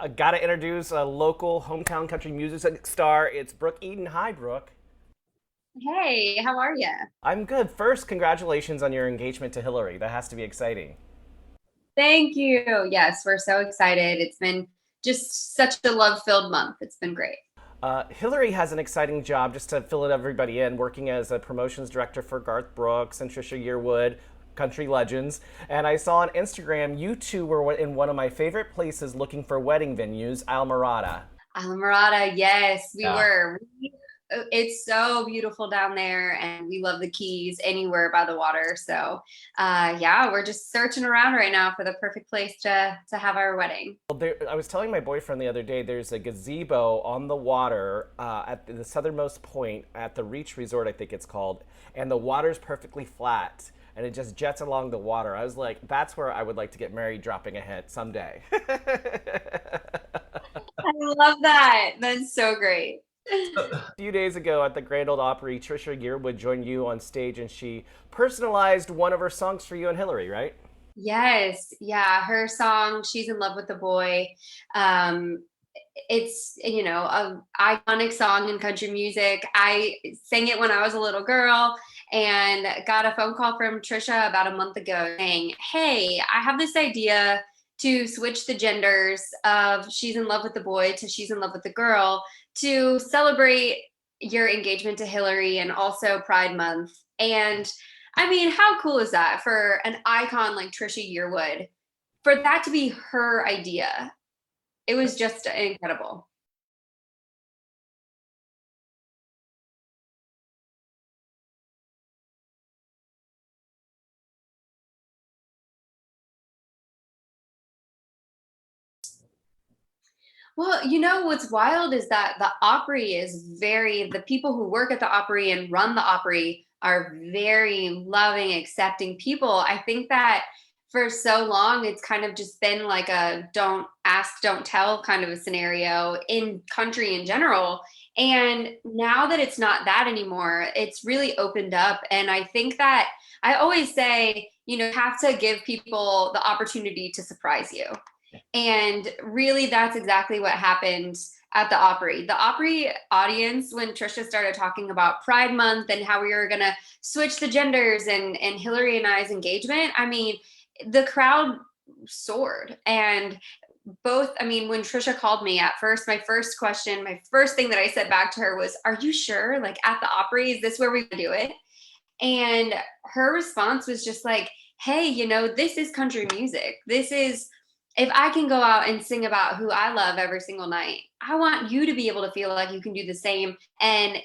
I gotta introduce a local hometown country music star. It's Brooke Eden. Hi, Brooke. Hey, how are you? I'm good. First, congratulations on your engagement to Hilary. That has to be exciting. Thank you. Yes, we're so excited. It's been just such a love-filled month. It's been great. Hilary has an exciting job, just to fill it everybody in, working as a promotions director for Garth Brooks and Trisha Yearwood, country legends. And I saw on Instagram you two were in one of my favorite places looking for wedding venues, Almirada. Alamorada, yes, we Yeah. were. It's so beautiful down there, and we love the Keys anywhere by the water. So, yeah, we're just searching around right now for the perfect place to have our wedding. Well, I was telling my boyfriend the other day there's a gazebo on the water at the southernmost point at the Reach Resort, I think it's called, and the water's perfectly flat and it just jets along the water. I was like, that's where I would like to get married, dropping a hit someday. I love that. That's so great. A few days ago at the Grand Old Opry, Trisha Yearwood joined you on stage and she personalized one of her songs for you and Hillary, right? Yes, yeah, her song "She's in Love with the Boy." Um, it's a iconic song in country music. I sang it when I was a little girl and got a phone call from Trisha about a month ago saying, "Hey, I have this idea to switch the genders of She's in Love with the Boy to She's in Love with the Girl to celebrate your engagement to Hillary and also Pride Month." And I mean, how cool is that for an icon like Trisha Yearwood, for that to be her idea? It was just incredible. Well, what's wild is that the Opry is the people who work at the Opry and run the Opry are very loving, accepting people. I think that for so long, it's kind of just been like a don't ask, don't tell kind of a scenario in country in general. And now that it's not that anymore, it's really opened up. And I think that I always say, you have to give people the opportunity to surprise you. And really, that's exactly what happened at the Opry. The Opry audience, when Trisha started talking about Pride Month and how we were going to switch the genders and Hillary and I's engagement, I mean, the crowd soared. And I mean, when Trisha called me at first, my first thing that I said back to her was, "Are you sure? Like at the Opry, is this where we do it?" And her response was just like, "Hey, this is country music. This is, if I can go out and sing about who I love every single night, I want you to be able to feel like you can do the same." And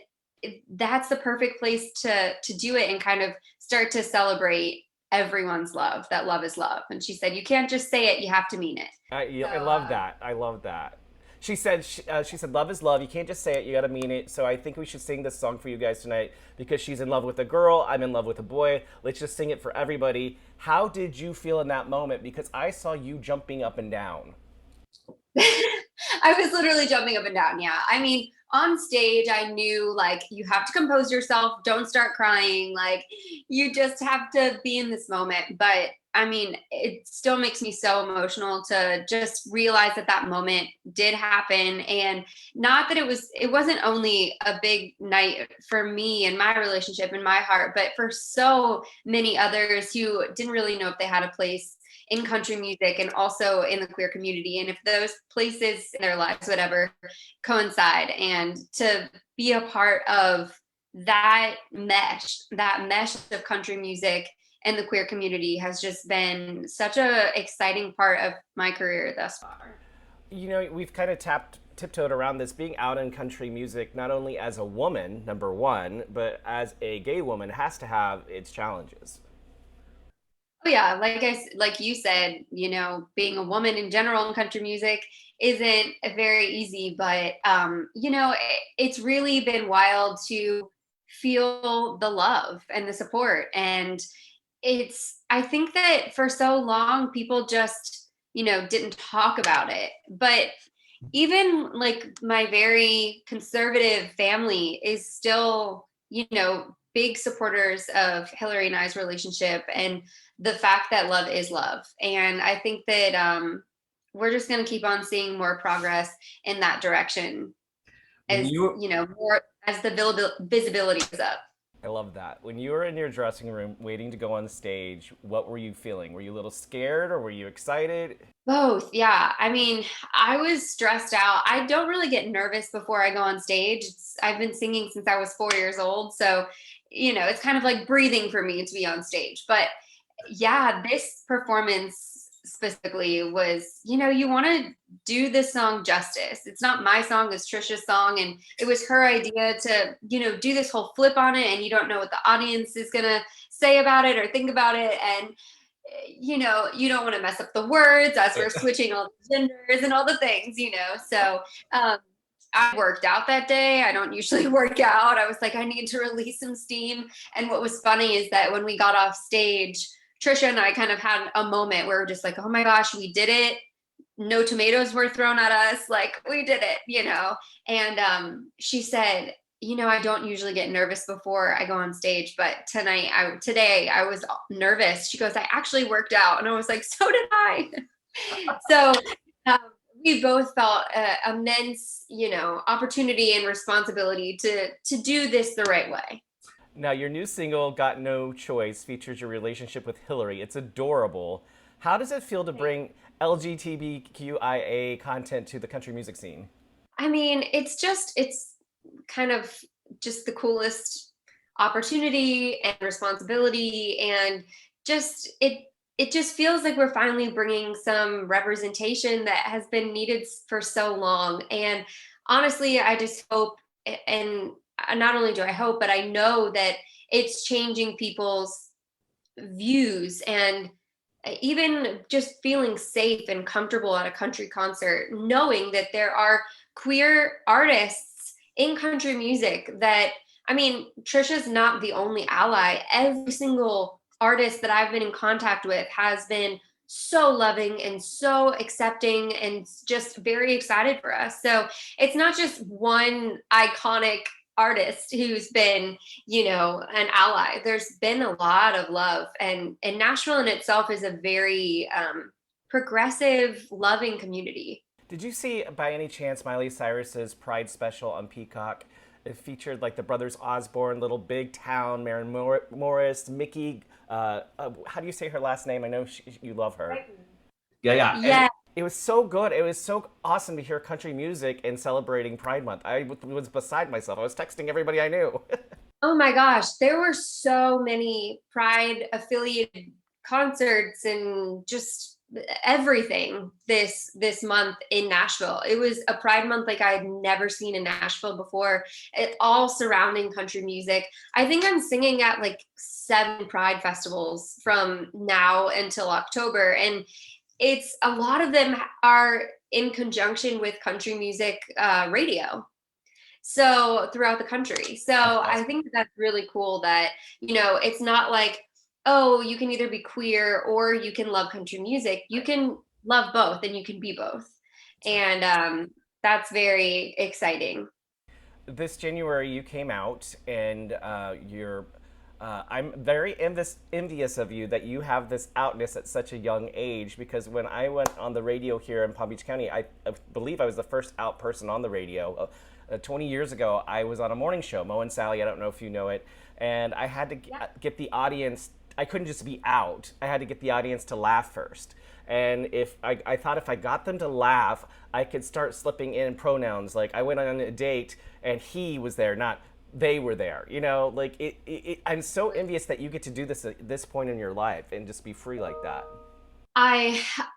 that's the perfect place to do it and kind of start to celebrate everyone's love, that love is love. And she said, "You can't just say it, you have to mean it." Yeah, So, I love that. I love that. She said love is love. You can't just say it. You got to mean it. So I think we should sing this song for you guys tonight because she's in love with a girl. I'm in love with a boy. Let's just sing it for everybody. How did you feel in that moment? Because I saw you jumping up and down. I was literally jumping up and down. Yeah. I mean, on stage, I knew like you have to compose yourself, don't start crying. Like you just have to be in this moment. But I mean, it still makes me so emotional to just realize that that moment did happen. And not that it wasn't only a big night for me and my relationship in my heart, but for so many others who didn't really know if they had a place in country music and also in the queer community, and if those places in their lives whatever coincide, and to be a part of that mesh of country music and the queer community has just been such a exciting part of my career thus far. We've kind of tiptoed around this being out in country music, not only as a woman, number one, but as a gay woman, has to have its challenges. Oh yeah, like you said, being a woman in general in country music isn't very easy, but it's really been wild to feel the love and the support. And I think that for so long people just, didn't talk about it. But even like my very conservative family is still, big supporters of Hillary and I's relationship and the fact that love is love. And I think that we're just going to keep on seeing more progress in that direction When as, you more as the visibility is up. I love that. When you were in your dressing room waiting to go on stage, what were you feeling? Were you a little scared or were you excited? Both, yeah. I mean, I was stressed out. I don't really get nervous before I go on stage. I've been singing since I was 4 years old. So, it's kind of like breathing for me to be on stage. But yeah, this performance specifically was, you want to do this song justice. It's not my song, it's Trisha's song. And it was her idea to, do this whole flip on it. And you don't know what the audience is going to say about it or think about it. And you don't want to mess up the words as we're switching all the genders and all the things, So I worked out that day. I don't usually work out. I was like, I need to release some steam. And what was funny is that when we got off stage, Trisha and I kind of had a moment where we're just like, oh my gosh, we did it. No tomatoes were thrown at us. Like, we did it. And she said, I don't usually get nervous before I go on stage, but today I was nervous. She goes, I actually worked out. And I was like, so did I. So um, we both felt immense, opportunity and responsibility to do this the right way. Now, your new single, Got No Choice, features your relationship with Hilary. It's adorable. How does it feel to bring LGBTQIA content to the country music scene? I mean, it's kind of just the coolest opportunity and responsibility, and just it just feels like we're finally bringing some representation that has been needed for so long. And honestly, I just hope, and not only do I hope, but I know that it's changing people's views, and even just feeling safe and comfortable at a country concert, knowing that there are queer artists in country music that, I mean, Trisha's not the only ally. Every single artist that I've been in contact with has been so loving and so accepting and just very excited for us. So it's not just one iconic artist who's been, an ally. There's been a lot of love, and Nashville in itself is a very progressive, loving community. Did you see, by any chance, Miley Cyrus's Pride special on Peacock? It featured like the brothers Osborne, Little Big Town, Maren Morris, Mickey. How do you say her last name? I know you love her. yeah. Yeah. It was so good. It was so awesome to hear country music and celebrating Pride Month. I was beside myself. I was texting everybody I knew. Oh my gosh, there were so many Pride affiliated concerts and just everything this month in Nashville. It was a Pride month like I had never seen in Nashville before. It all surrounding country music. I think I'm singing at like 7 Pride festivals from now until October, and it's a lot of them are in conjunction with country music radio, so throughout the country. So I think that's really cool that, it's not like, oh, you can either be queer or you can love country music. You can love both and you can be both. And that's very exciting. This January, you came out, and I'm very envious of you that you have this outness at such a young age. Because when I went on the radio here in Palm Beach County, I believe I was the first out person on the radio. 20 years ago, I was on a morning show, Mo and Sally. I don't know if you know it, and I had to get the audience. I couldn't just be out. I had to get the audience to laugh first. And if I thought if I got them to laugh, I could start slipping in pronouns. Like I went on a date and he was there, not they were there. Like I'm so envious that you get to do this at this point in your life and just be free like that.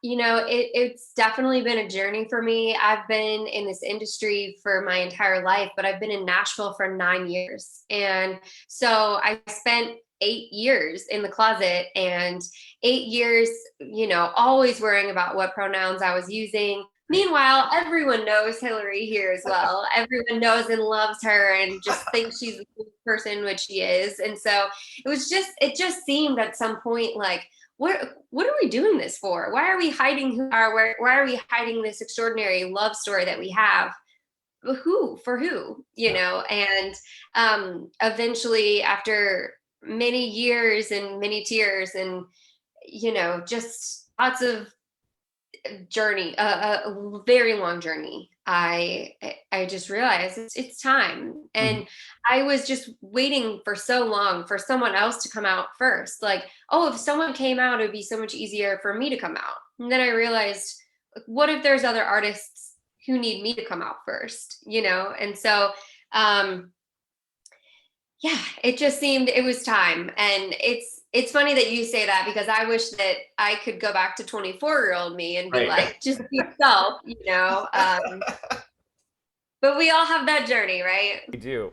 It's definitely been a journey for me. I've been in this industry for my entire life, but I've been in Nashville for 9 years. And so I spent 8 years in the closet, and 8 years, always worrying about what pronouns I was using. Meanwhile, everyone knows Hilary here as well. Everyone knows and loves her and just thinks she's a cool person, which she is. And so it just seemed at some point like, what are we doing this for? Why are we hiding who are? Why are we hiding this extraordinary love story that we have? For who? And eventually, after many years and many tears and just lots of journey, a very long journey. I just realized it's time, and I was just waiting for so long for someone else to come out first. Like, oh, if someone came out, it would be so much easier for me to come out. And then I realized, what if there's other artists who need me to come out first? You know, and so yeah, it just seemed it was time. And it's funny that you say that, because I wish that I could go back to 24-year-old me and be Right. like, just be yourself, you know. But we all have that journey, right? We do.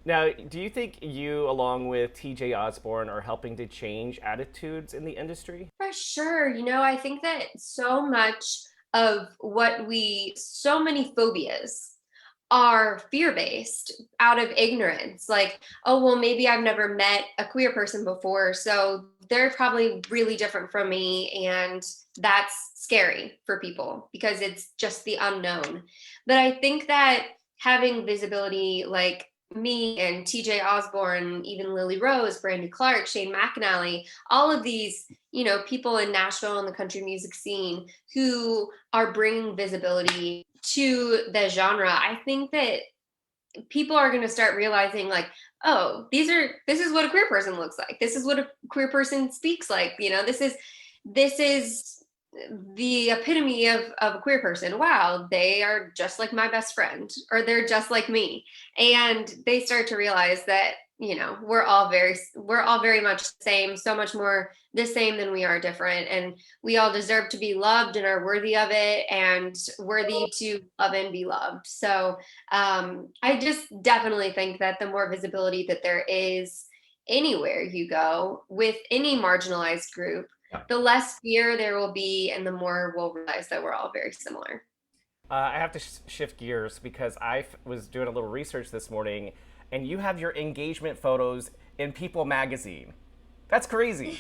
Now, do you think you, along with TJ Osborne, are helping to change attitudes in the industry? For sure. You know, I think that so much of so many phobias are fear-based out of ignorance. Like, oh, well, maybe I've never met a queer person before, so they're probably really different from me. And that's scary for people because it's just the unknown. But I think that having visibility like me and TJ Osborne, even Lily Rose, Brandy Clark, Shane McAnally, all of these, you know, people in Nashville and the country music scene who are bringing visibility to the genre, I think that people are going to start realizing, like, oh, this is what a queer person looks like. This is what a queer person speaks like. You know, this is the epitome of a queer person. Wow, they are just like my best friend, or they're just like me. And they start to realize that, you know, we're all very much the same, so much more the same than we are different. And we all deserve to be loved and are worthy of it, and worthy to love and be loved. So I just definitely think that the more visibility that there is anywhere you go with any marginalized group, the less fear there will be, and the more we'll realize that we're all very similar. I have to shift gears because was doing a little research this morning, and you have your engagement photos in People magazine. That's crazy.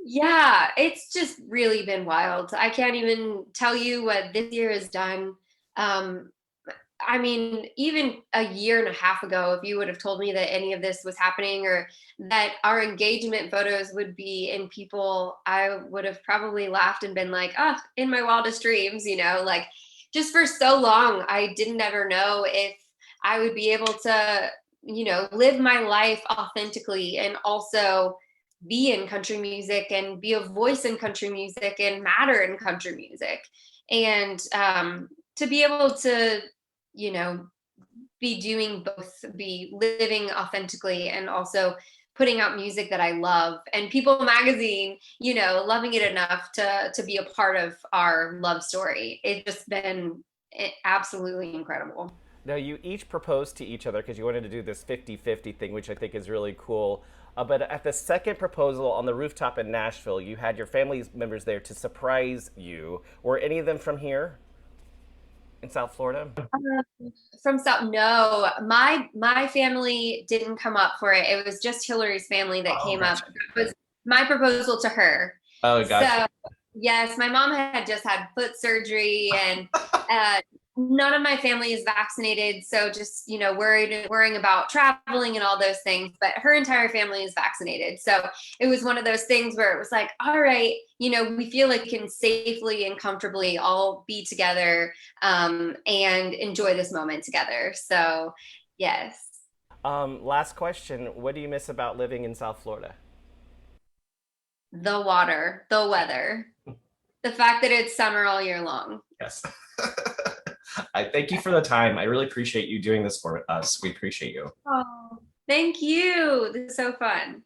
Yeah, it's just really been wild. I can't even tell you what this year has done. I mean, even a year and a half ago, if you would have told me that any of this was happening, or that our engagement photos would be in People, I would have probably laughed and been like, oh, in my wildest dreams, you know, like, just for so long, I didn't ever know if I would be able to, you know, live my life authentically and also be in country music and be a voice in country music and matter in country music. And to be able to, you know, be doing both, be living authentically and also putting out music that I love, and People magazine, you know, loving it enough to be a part of our love story. It's just been absolutely incredible. Now, you each proposed to each other because you wanted to do this 50-50 thing, which I think is really cool. But at the second proposal on the rooftop in Nashville, you had your family members there to surprise you. Were any of them from here in South Florida? From South, no, my family didn't come up for it. It was just Hilary's family that came up. It was my proposal to her. Oh, gotcha. So yes, my mom had just had foot surgery, and none of my family is vaccinated. So just, you know, worrying about traveling and all those things, but her entire family is vaccinated. So it was one of those things where it was like, all right, you know, we feel like we can safely and comfortably all be together and enjoy this moment together. So yes. Last question. What do you miss about living in South Florida? The water, the weather, the fact that it's summer all year long. Yes. I thank you for the time. I really appreciate you doing this for us. We appreciate you. Oh, thank you. This is so fun.